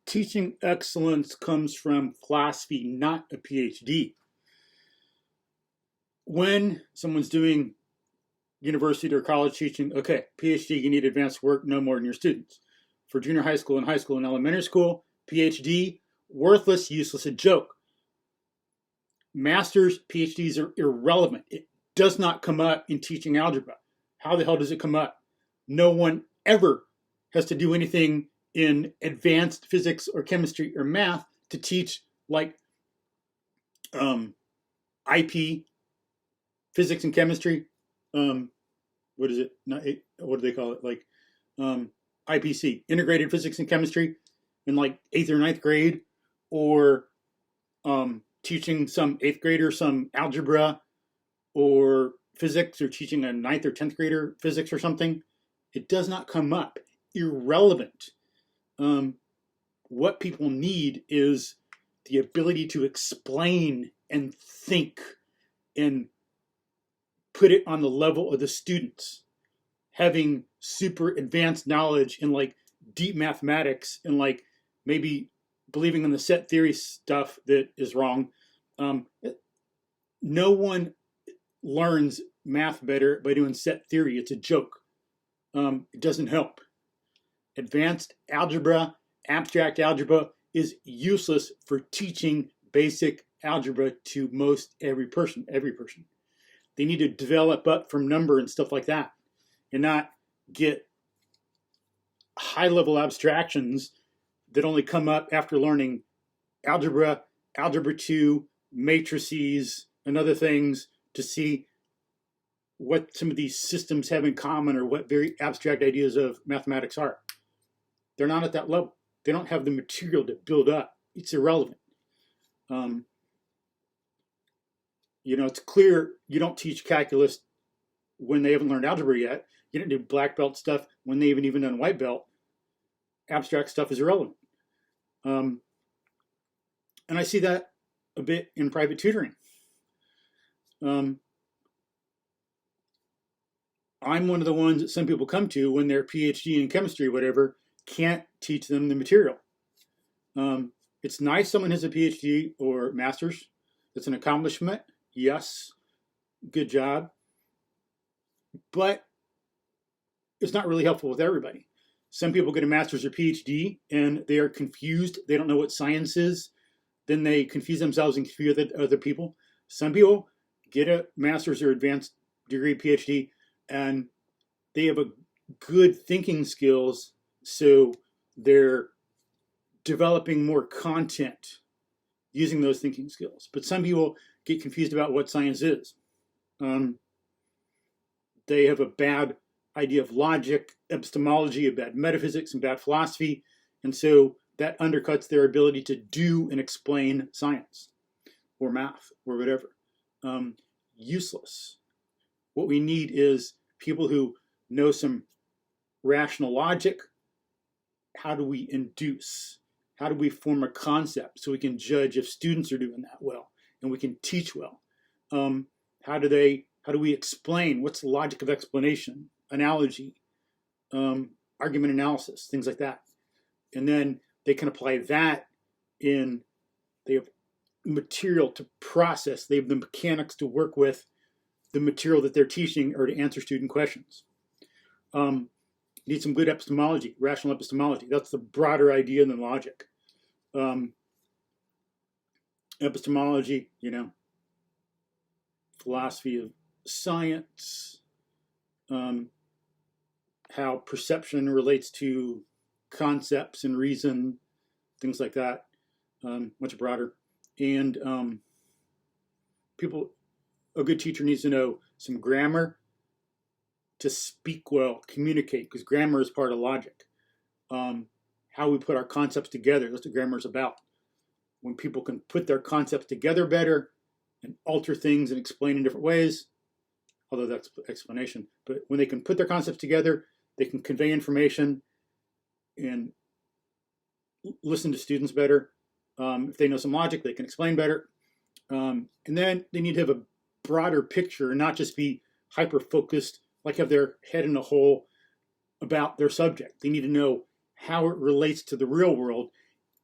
teaching excellence comes from philosophy, not a PhD. When someone's doing university or college teaching, okay, PhD, you need advanced work no more than your students. For junior high school and elementary school, PhD, worthless, useless, a joke. Masters, PhDs are irrelevant. It does not come up in teaching algebra. How the hell does it come up? No one ever has to do anything in advanced physics or chemistry or math to teach like IP, physics and chemistry. What is it? What do they call it? Like IPC, integrated physics and chemistry, in like 8th or 9th grade, or teaching some 8th grader some algebra or physics, or teaching a 9th or 10th grader physics or something. It does not come up. Irrelevant. What people need is the ability to explain and think and put it on the level of the students. Having super advanced knowledge in like deep mathematics and like maybe believing in the set theory stuff that is wrong. No one learns math better by doing set theory. It's a joke. It doesn't help. Advanced algebra, abstract algebra is useless for teaching basic algebra to most every person. They need to develop up from number and stuff like that, and not get high-level abstractions that only come up after learning algebra, algebra 2, matrices, and other things to see what some of these systems have in common or what very abstract ideas of mathematics are. They're not at that level. They don't have the material to build up. It's irrelevant. It's clear you don't teach calculus when they haven't learned algebra yet. You don't do black belt stuff when they haven't even done white belt. Abstract stuff is irrelevant. And I see that a bit in private tutoring. I'm one of the ones that some people come to when they're PhD in chemistry or whatever, can't teach them the material. It's nice someone has a PhD or master's. That's an accomplishment. Yes, good job. But it's not really helpful with everybody. Some people get a master's or PhD and they are confused. They don't know what science is. Then they confuse themselves and confuse other people. Some people get a master's or advanced degree, PhD, and they have a good thinking skills, so they're developing more content using those thinking skills. But some people get confused about what science is. They have a bad idea of logic, epistemology, a bad metaphysics, and bad philosophy, and so that undercuts their ability to do and explain science or math or whatever. Useless. What we need is people who know some rational logic. How do we induce? How do we form a concept so we can judge if students are doing that well and we can teach well? How do we explain? What's the logic of explanation, analogy, argument analysis, things like that? And then they can apply that in, they have material to process. They have the mechanics to work with the material that they're teaching or to answer student questions. Need some good epistemology, rational epistemology. That's the broader idea than logic. Epistemology, philosophy of science, how perception relates to concepts and reason, things like that, much broader. And a good teacher needs to know some grammar to speak well, communicate, because grammar is part of logic. How we put our concepts together, that's what grammar is about. When people can put their concepts together better and alter things and explain in different ways, although that's explanation, but when they can put their concepts together, they can convey information and listen to students better. If they know some logic, they can explain better. And then they need to have a broader picture and not just be hyper-focused, like have their head in a hole about their subject. They need to know how it relates to the real world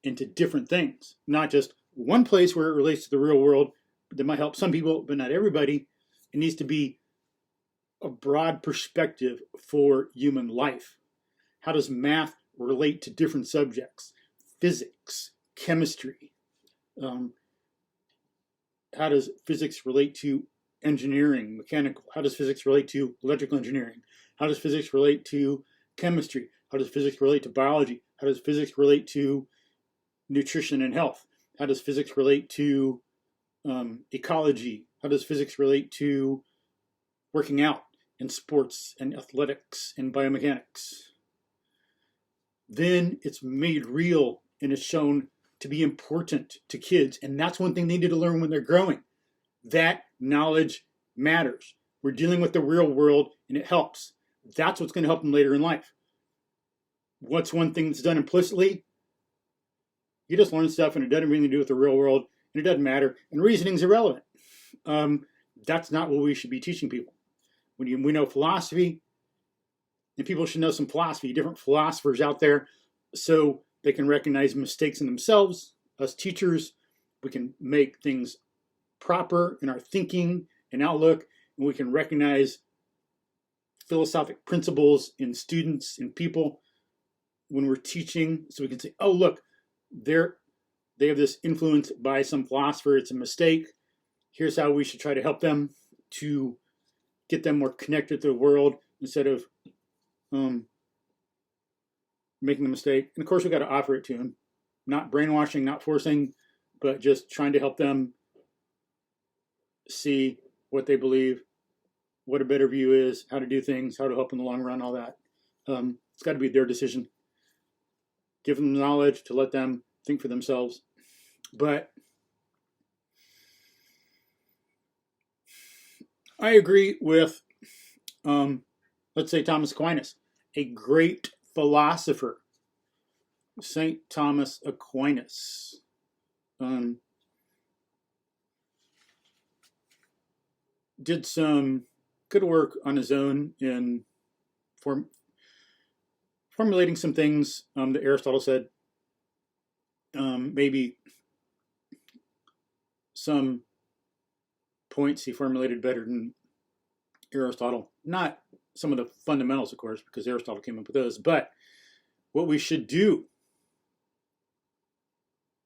into different things, not just one place where it relates to the real world that might help some people, but not everybody. It needs to be a broad perspective for human life. How does math relate to different subjects? Physics, chemistry. How does physics relate to engineering, mechanical? How does physics relate to electrical engineering? How does physics relate to chemistry? How does physics relate to biology? How does physics relate to nutrition and health? How does physics relate to ecology? How does physics relate to working out and sports and athletics and biomechanics? Then it's made real and it's shown to be important to kids. And that's one thing they need to learn when they're growing. That knowledge matters. We're dealing with the real world and it helps. That's what's going to help them later in life. What's one thing that's done implicitly? You just learn stuff and it doesn't have anything to do with the real world and it doesn't matter. And reasoning's irrelevant. That's not what we should be teaching people. When we know philosophy, and people should know some philosophy, different philosophers out there, so they can recognize mistakes in themselves. Us teachers, we can make things proper in our thinking and outlook, and we can recognize philosophic principles in students and people when we're teaching, so we can say, oh, look, they have this influence by some philosopher, it's a mistake. Here's how we should try to help them to get them more connected to the world instead of making the mistake. And of course, we got to offer it to them, not brainwashing, not forcing, but just trying to help them see what they believe, what a better view is, how to do things, how to help in the long run, all that. It's got to be their decision. Give them the knowledge to let them think for themselves. But I agree with, let's say, Thomas Aquinas, a great philosopher, St. Thomas Aquinas. Did some good work on his own in formulating some things that Aristotle said. Maybe some points he formulated better than Aristotle. Not some of the fundamentals, of course, because Aristotle came up with those. But what we should do,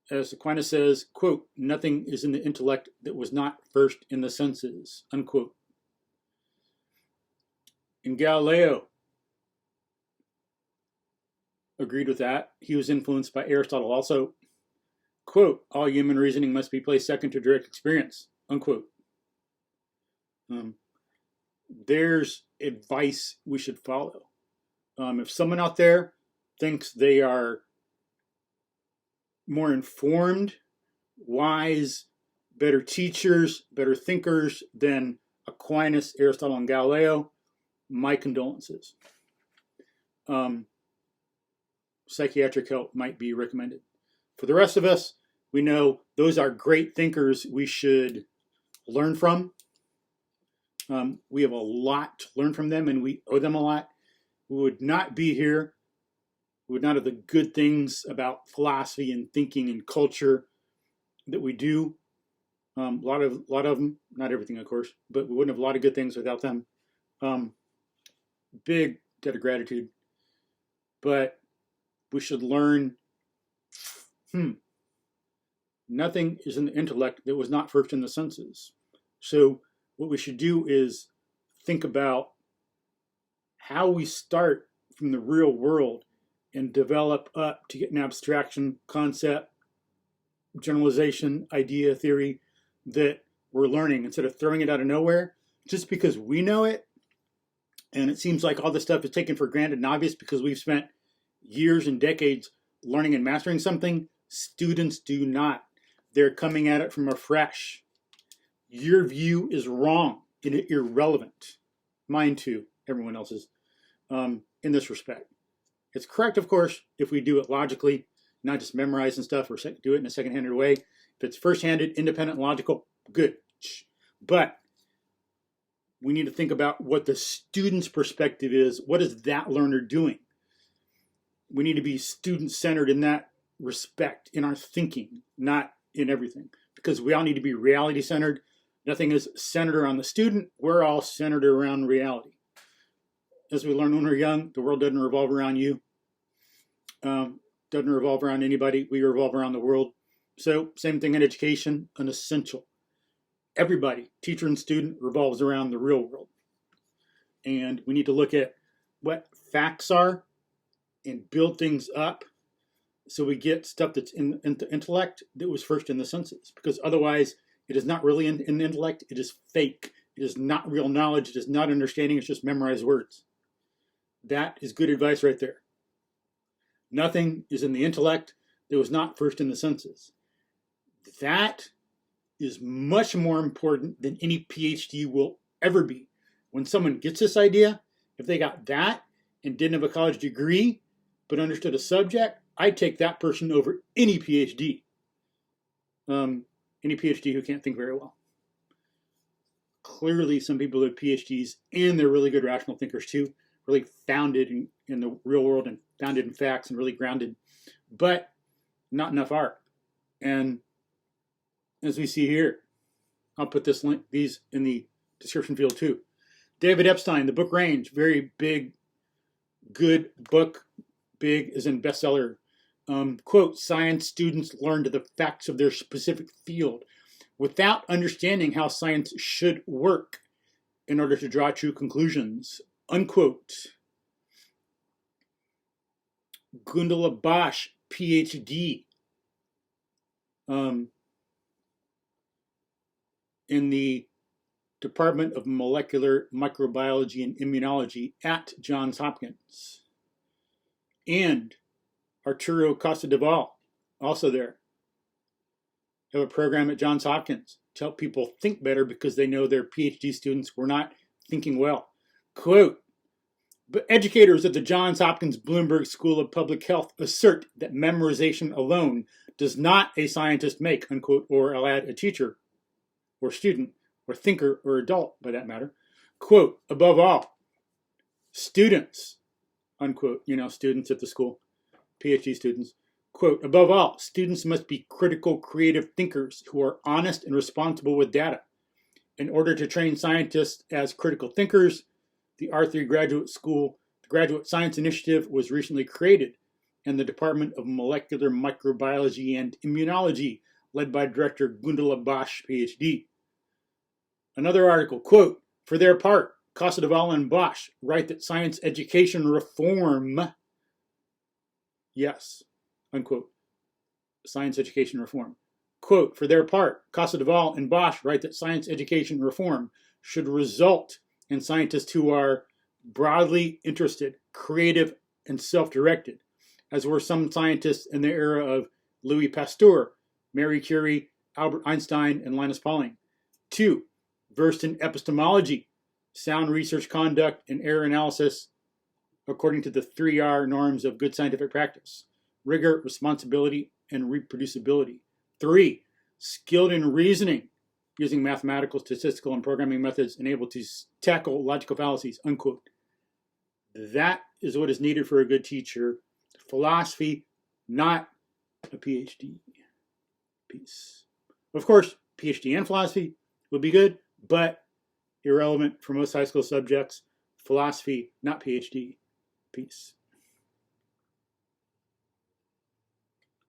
as Aquinas says, quote, nothing is in the intellect that was not first in the senses, unquote. And Galileo agreed with that. He was influenced by Aristotle also. Quote, all human reasoning must be placed second to direct experience, unquote. There's advice we should follow. If someone out there thinks they are more informed, wise, better teachers, better thinkers than Aquinas, Aristotle, and Galileo, my condolences. Psychiatric help might be recommended. For the rest of us, we know those are great thinkers we should learn from. We have a lot to learn from them, and we owe them a lot. We would not be here. We would not have the good things about philosophy and thinking and culture that we do. A lot of them, not everything, of course, but we wouldn't have a lot of good things without them. Big debt of gratitude. But we should learn, nothing is in the intellect that was not first in the senses. So what we should do is think about how we start from the real world and develop up to get an abstraction, concept, generalization, idea, theory that we're learning instead of throwing it out of nowhere just because we know it. And it seems like all this stuff is taken for granted and obvious because we've spent years and decades learning and mastering something. Students do not. They're coming at it from afresh. Your view is wrong and irrelevant. Mine too, everyone else's, in this respect. It's correct, of course, if we do it logically, not just memorizing stuff or do it in a second-handed way. If it's first-handed, independent, logical, good. But we need to think about what the student's perspective is. What is that learner doing? We need to be student-centered in that respect in our thinking, not in everything, because we all need to be reality-centered. Nothing is centered around the student. We're all centered around reality. As we learn when we're young, the world doesn't revolve around you. Doesn't revolve around anybody. We revolve around the world. So same thing in education, an essential. Everybody, teacher and student, revolves around the real world. And we need to look at what facts are and build things up so we get stuff that's in the intellect that was first in the senses. Because otherwise, it is not really in the intellect. It is fake. It is not real knowledge. It is not understanding. It's just memorized words. That is good advice right there. Nothing is in the intellect that was not first in the senses. That is much more important than any PhD will ever be. When someone gets this idea, if they got that and didn't have a college degree, but understood a subject, I'd take that person over any PhD. Any PhD who can't think very well. Clearly, some people have PhDs and they're really good rational thinkers too, really founded in the real world and founded in facts and really grounded, but not enough art. And as we see here, I'll put these in the description field too. David Epstein, The Book Range, very big, good book, big as in bestseller. Quote, science students learn the facts of their specific field without understanding how science should work in order to draw true conclusions, unquote. Gundula Bosch, PhD, in the Department of Molecular Microbiology and Immunology at Johns Hopkins. And Arturo Casadevall, also there. Have a program at Johns Hopkins to help people think better because they know their PhD students were not thinking well. Quote, but educators at the Johns Hopkins Bloomberg School of Public Health assert that memorization alone does not a scientist make, unquote, or I'll add a teacher or student or thinker or adult, by that matter. Quote, above all, students, unquote, students at the school, PhD students, quote, above all, students must be critical, creative thinkers who are honest and responsible with data. In order to train scientists as critical thinkers, the R3 Graduate School, the Graduate Science Initiative was recently created, and the Department of Molecular Microbiology and Immunology, led by Director Gundula Bosch, PhD. Another article, quote, for their part, Casadevall and Bosch write that science education reform, yes, unquote, science education reform. Quote, for their part, Casadevall and Bosch write that science education reform should result in scientists who are broadly interested, creative, and self-directed, as were some scientists in the era of Louis Pasteur, Marie Curie, Albert Einstein, and Linus Pauling. 2, versed in epistemology, sound research conduct, and error analysis, according to the 3R norms of good scientific practice: rigor, responsibility, and reproducibility. 3, skilled in reasoning, using mathematical, statistical, and programming methods, and able to tackle logical fallacies, unquote. That is what is needed for a good teacher. Philosophy, not a PhD. Peace. Of course, PhD and philosophy would be good, but irrelevant for most high school subjects. Philosophy, not PhD. Peace.